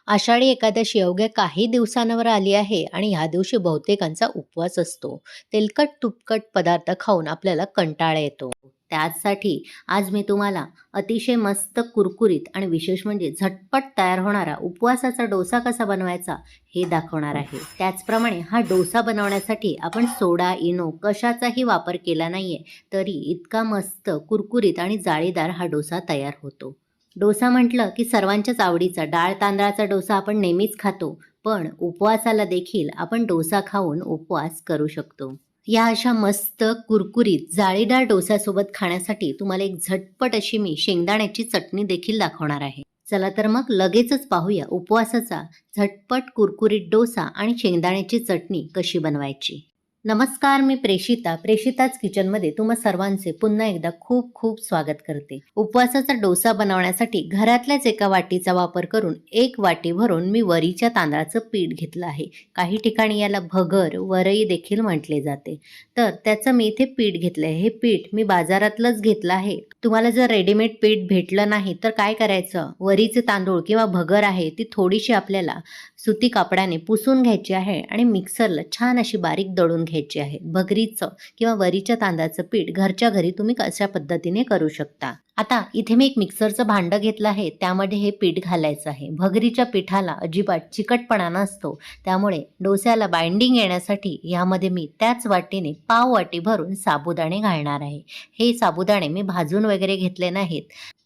आषाढी एकादशी अवघ्या काही दिवसांवर आली आहे आणि ह्या दिवशी बहुतेकांचा उपवास असतो. तेलकट तुपकट पदार्थ खाऊन आपल्याला कंटाळा येतो. त्याचसाठी आज मी तुम्हाला अतिशय मस्त कुरकुरीत आणि विशेष म्हणजे झटपट तयार होणारा उपवासाचा डोसा कसा बनवायचा हे दाखवणार आहे. त्याचप्रमाणे हा डोसा बनवण्यासाठी आपण सोडा, इनो कशाचाही वापर केला नाहीये, तरी इतका मस्त कुरकुरीत आणि जाळीदार हा डोसा तयार होतो. डोसा म्हटलं की सर्वांच्याच आवडीचा डाळ तांदळाचा डोसा आपण नेहमीच खातो, पण उपवासाला देखील आपण डोसा खाऊन उपवास करू शकतो. या अशा मस्त कुरकुरीत जाळीदार डोस्यासोबत खाण्यासाठी तुम्हाला एक झटपट अशी मी शेंगदाण्याची चटणी देखील दाखवणार आहे. चला तर मग लगेचच पाहूया उपवासाचा झटपट कुरकुरीत डोसा आणि शेंगदाण्याची चटणी कशी बनवायची. नमस्कार, मी प्रेषिताच किचनमध्ये तुम्हा सर्वांचे पुन्हा एकदा खूप खूप स्वागत करते. उपवासाचा डोसा बनवण्यासाठी घरातल्याच एका वाटीचा वापर करून 1 वाटी भरून मी वरीच्या तांदळाचं पीठ घेतलं आहे. काही ठिकाणी याला भगर, वरई देखील म्हटले जाते. तर त्याचं मी इथे पीठ घेतलं आहे. हे पीठ मी बाजारातलंच घेतलं आहे. तुम्हाला जर रेडीमेड पीठ भेटलं नाही तर काय करायचं, वरीचे तांदूळ किंवा भगर आहे ती थोडीशी आपल्याला सुती कापडाने पुसून घ्यायची आहे आणि मिक्सरला छान अशी बारीक दळून घ्यायची आहे. भगरीचं किंवा वरीच्या तांदळाचं पीठ घरच्या घरी तुम्ही कशा पद्धतीने करू शकता. आता इथे मी एक मिक्सरचं भांडं घेतलं आहे, त्यामध्ये हे पीठ घालायचं आहे. भगरीच्या पिठाला अजिबात चिकटपणा नसतो, त्यामुळे डोस्याला बाइंडिंग येण्यासाठी यामध्ये मी त्याच वाटीने पाव वाटी भरून साबुदाणे घालणार आहे. हे साबुदाणे मी भाजून वगैरे घेतले नाहीत.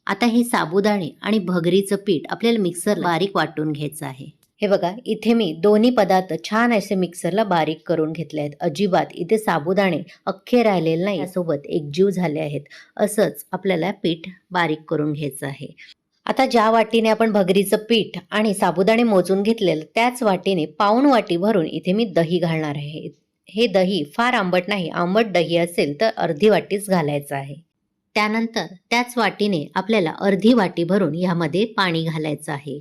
आता हे साबुदाणे आणि भगरीचं पीठ आपल्याला मिक्सरला बारीक वाटून घ्यायचं आहे. हे बघा, इथे मी दोन्ही पदार्थ छान असे मिक्सरला बारीक करून घेतले आहेत. अजिबात इथे साबुदाणे अख्खे राहिलेले नाही, सोबत एकजीव झाले आहेत. असंच आपल्याला पीठ बारीक करून घ्यायचं आहे. आता ज्या वाटीने आपण भगरीचं पीठ आणि साबुदाणे मोजून घेतलेलं त्याच वाटीने पाऊण वाटी भरून इथे मी दही घालणार आहे. हे दही फार आंबट नाही, आंबट दही असेल तर अर्धी वाटीच घालायचं आहे. त्यानंतर त्याच वाटीने आपल्याला अर्धी वाटी भरून यामध्ये पाणी घालायचं आहे.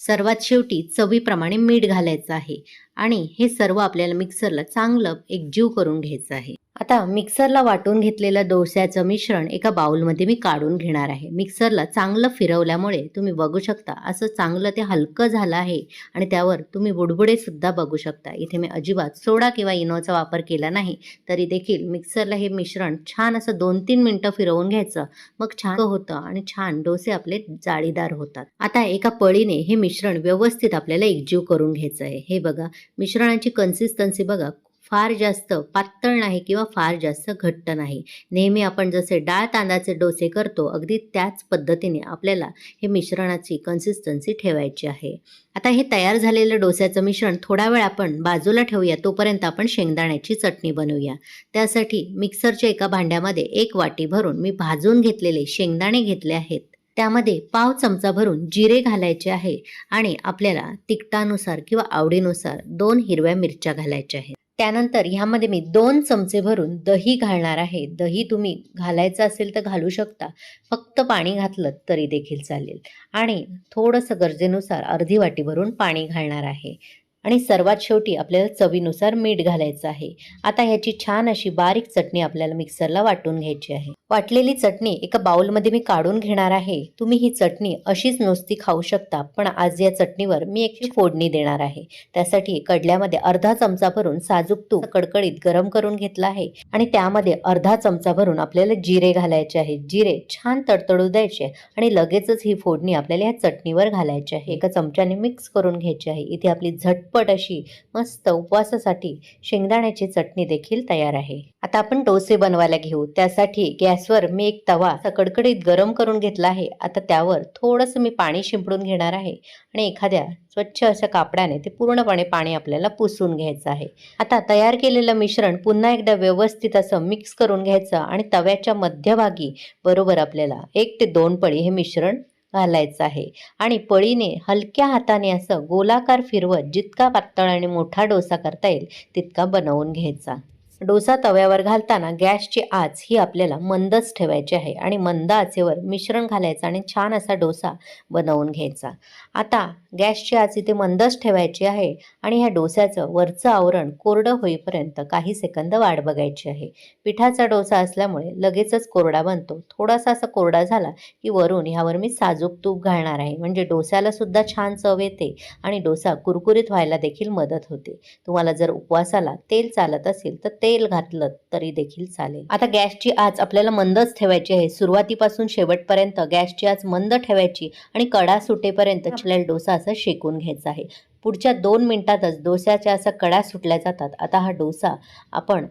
सर्वात शेवटी चवीप्रमाणे मीठ घालायचं आहे आणि हे सर्व आपल्याला मिक्सरला चांगलं एकजीव करून घ्यायचं आहे. आता मिक्सरला वाटून घेतलेलं डोस्याचं मिश्रण एका बाउलमध्ये मी काढून घेणार आहे. मिक्सरला चांगलं फिरवल्यामुळे तुम्ही बघू शकता असं चांगलं ते हलकं झालं आहे आणि त्यावर तुम्ही बुडबुडे सुद्धा बघू शकता. इथे मी अजिबात सोडा किंवा इनोचा वापर केला नाही, तरी देखील मिक्सरला हे मिश्रण छान असं 2-3 मिनिटं फिरवून घ्यायचं. मग छान होतं आणि छान डोसे आपले जाळीदार होतात. आता एका पळीने हे मिश्रण व्यवस्थित आपल्याला एकजीव करून घ्यायचं आहे. हे बघा, मिश्रणाची कन्सिस्टन्सी बघा, फार जास्त पातळ नाही किंवा फार जास्त घट्ट नाही. नेहमी आपण जसे डाळ तांदळाचे डोसे करतो अगदी त्याच पद्धतीने आपल्याला हे मिश्रणाची कन्सिस्टन्सी ठेवायची आहे. आता हे तयार झालेलं डोस्याचं मिश्रण थोडा वेळ आपण बाजूला ठेवूया, तोपर्यंत आपण शेंगदाण्याची चटणी बनवूया. त्यासाठी मिक्सरच्या एका भांड्यामध्ये 1 वाटी भरून मी भाजून घेतलेले शेंगदाणे घेतले आहेत. त्यामध्ये पाव चमचा भरून जिरे घालायचे आहे आणि आपल्याला तिखटानुसार किंवा आवडीनुसार 2 हिरव्या मिरच्या घालायच्या आहेत. त्यानंतर ह्यामध्ये मी 2 चमचे भरून दही घालणार आहे. दही तुम्ही घालायचं असेल तर घालू शकता, फक्त पाणी घातलं तरी देखील चालेल. आणि थोडंसं गरजेनुसार अर्धी वाटी भरून पाणी घालणार आहे. आणि सर्वात शेवटी आपल्याला चवीनुसार मीठ घालायचं आहे. आता ह्याची छान अशी बारीक चटणी आपल्याला मिक्सरला वाटून घ्यायची आहे. वाटलेली चटणी एका बाउलमध्ये मी काढून घेणार आहे. तुम्ही ही चटणी अशीच नुसती खाऊ शकता, पण आज या चटणीवर मी एक फोडणी देणार आहे. त्यासाठी कडल्यामध्ये अर्धा चमचा भरून साजूक तूप कडकडीत गरम करून घेतला आहे आणि त्यामध्ये अर्धा चमचा भरून आपल्याला जिरे घालायचे आहे. जिरे छान तडतडू द्यायचे आणि लगेचच ही फोडणी आपल्याला या चटणीवर घालायची आहे. एका चमच्याने मिक्स करून घ्यायची आहे. इथे आपली झटपट अशी मस्त उपवासासाठी शेंगदाण्याची चटणी देखील तयार आहे. आता आपण डोसे बनवायला घेऊ. त्यासाठी गॅसवर मी एक तवा कडकडीत गरम करून घेतला आहे. आता त्यावर थोडंसं मी पाणी शिंपडून घेणार आहे आणि एखाद्या स्वच्छ अशा कापडाने ते पूर्णपणे पाणी आपल्याला पुसून घ्यायचं आहे. आता तयार केलेलं मिश्रण पुन्हा एकदा व्यवस्थित असं मिक्स करून घ्यायचं आणि तव्याच्या मध्यभागी बरोबर आपल्याला 1 ते 2 पळी हे मिश्रण घालायचं आहे आणि पळीने हलक्या हाताने असं गोलाकार फिरवत जितका पातळ आणि मोठा डोसा करता येईल तितका बनवून घ्यायचा. डोसा तव्यावर घालताना गॅसची आच ही आपल्याला मंदच ठेवायची आहे आणि मंद आचेवर मिश्रण घालायचं आणि छान असा डोसा बनवून घ्यायचा. आता गॅसची आच इथे मंदच ठेवायची आहे आणि ह्या डोस्याचं वरचं आवरण कोरडं होईपर्यंत काही सेकंद वाट बघायची आहे. पिठाचा डोसा असल्यामुळे लगेचच कोरडा बनतो. थोडासा असा कोरडा झाला की वरून ह्यावर मी साजूक तूप घालणार आहे, म्हणजे डोस्याला सुद्धा छान चव येते आणि डोसा कुरकुरीत व्हायला देखील मदत होते. तुम्हाला जर उपवासाला तेल चालत असेल तर तेल घातलं तरी देखील चालेल. आता गॅसची आच आपल्याला मंदच ठेवायची आहे. सुरुवातीपासून शेवटपर्यंत गॅसची आच मंद ठेवायची आणि कडा सुटेपर्यंत आपल्याला डोसा असा शेकून घ्यायचा आहे. पुढच्या 2 मिनिटातच डोस्याच्या असा कडा सुटल्या जातात. आता हा डोसा आपण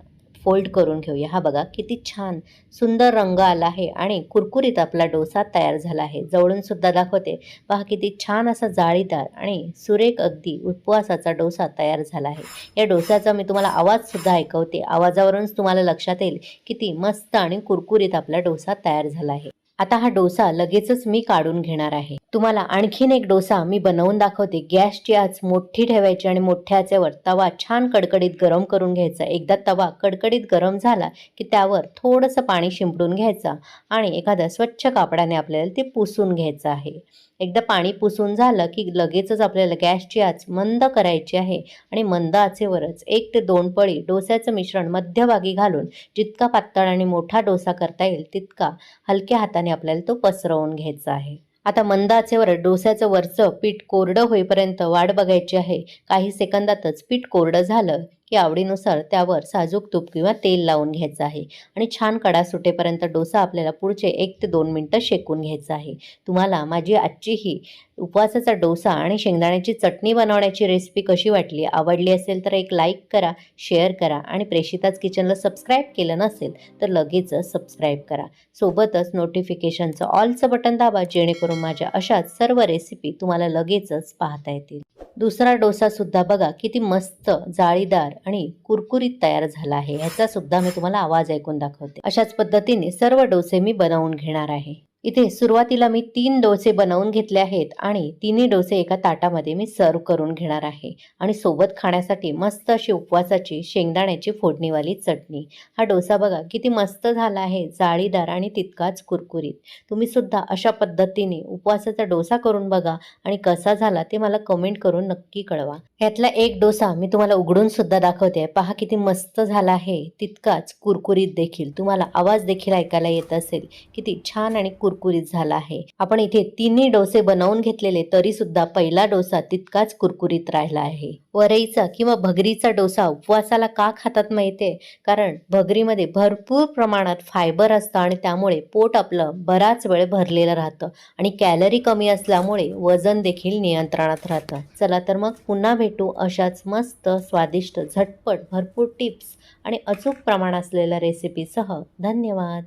फोल्ड करून घेऊया. हा बघा किती छान सुंदर रंग आला आहे आणि कुरकुरीत आपला डोसा तयार झाला आहे. जवळून सुद्धा दाखवते. पहा किती छान असा जाळीदार आणि सुरेख अगदी उपवासाचा डोसा तयार झाला आहे. या डोस्याचा मी तुम्हाला आवाज सुद्धा ऐकवते. आवाजावरूनच तुम्हाला लक्षात येईल किती मस्त आणि कुरकुरीत आपला डोसा तयार झाला आहे. आता हा डोसा लगेचच मी काढून घेणार आहे. तुम्हाला आणखीन एक डोसा मी बनवून दाखवते. गॅसची आच मोठी ठेवायची आणि मोठ्या आचेवर तवा छान कडकडीत गरम करून घ्यायचा. एकदा तवा कडकडीत गरम झाला की त्यावर थोडंसं पाणी शिंपडून घ्यायचं आणि एखाद्या स्वच्छ कापडाने आपल्याला ते पुसून घ्यायचं आहे. एकदा पाणी पुसून झालं की लगेचच आपल्याला गॅसची आच मंद करायची आहे आणि मंद आचेवरच 1 ते 2 पळी डोस्याचं मिश्रण मध्यभागी घालून जितका पातळ आणि मोठा डोसा करता येईल तितका हलक्या हाताने आपल्याला तो पसरवून घ्यायचा आहे. आता मंद आचेवर डोस्याचं वरचं पीठ कोरडं होईपर्यंत वाट बघायची आहे. काही सेकंदातच पीठ कोरडं झालं की आवडीनुसार त्यावर साजूक तूप किंवा तेल लावून घ्यायचं आहे आणि छान कडा सुटेपर्यंत डोसा आपल्याला पुढचे 1 ते 2 मिनिटं शेकून घ्यायचं आहे. तुम्हाला माझी आजची ही उपवासाचा डोसा आणि शेंगदाण्याची चटणी बनवण्याची रेसिपी कशी वाटली? आवडली असेल तर एक लाईक करा, शेअर करा आणि प्रेषिताच किचनला सबस्क्राईब केलं नसेल तर लगेचच सबस्क्राईब करा. सोबतच नोटिफिकेशनचं ऑलचं बटन दाबा, जेणेकरून माझ्या अशाच सर्व रेसिपी तुम्हाला लगेचच पाहता येतील. दुसरा डोसा सुद्धा बघा किती मस्त जाळीदार आणि कुरकुरीत तयार झाला आहे. ह्याचा सुद्धा मी तुम्हाला आवाज ऐकून दाखवते. अशाच पद्धतीने सर्व डोसे मी बनवून घेणार आहे. इथे सुरुवातीला मी 3 डोसे बनवून घेतले आहेत आणि तिन्ही डोसे एका ताटामध्ये मी सर्व करून घेणार आहे आणि सोबत खाण्यासाठी मस्त अशी उपवासाची शेंगदाण्याची फोडणीवाली चटणी. हा डोसा बघा किती मस्त झाला आहे, जाळीदार आणि तितकाच कुरकुरीत. तुम्ही सुद्धा अशा पद्धतीने उपवासाचा डोसा करून बघा आणि कसा झाला ते मला कमेंट करून नक्की कळवा. ह्यातला एक डोसा मी तुम्हाला उघडून सुद्धा दाखवते. पहा किती मस्त झाला आहे, तितकाच कुरकुरीत देखील. तुम्हाला आवाज देखील ऐकायला येत असेल. किती छान आणि कुरकुरीत झाला आहे. आपण इथे तिन्ही डोसे बनवून घेतलेले तरी सुद्धा पहिला डोसा तितकाच कुरकुरीत राहिला आहे. वरईचा किंवा भगरीचा डोसा उपवासाला का खातात माहितीये? कारण भगरीमध्ये भरपूर प्रमाणात फायबर असतं आणि त्यामुळे पोट आपलं बराच वेळ भरलेलं राहतं आणि कॅलरी कमी असल्यामुळे वजन देखील नियंत्रणात राहतं. चला तर मग पुन्हा भेटू अशाच मस्त स्वादिष्ट झटपट भरपूर टिप्स आणि अचूक प्रमाण असलेल्या रेसिपीसह. धन्यवाद.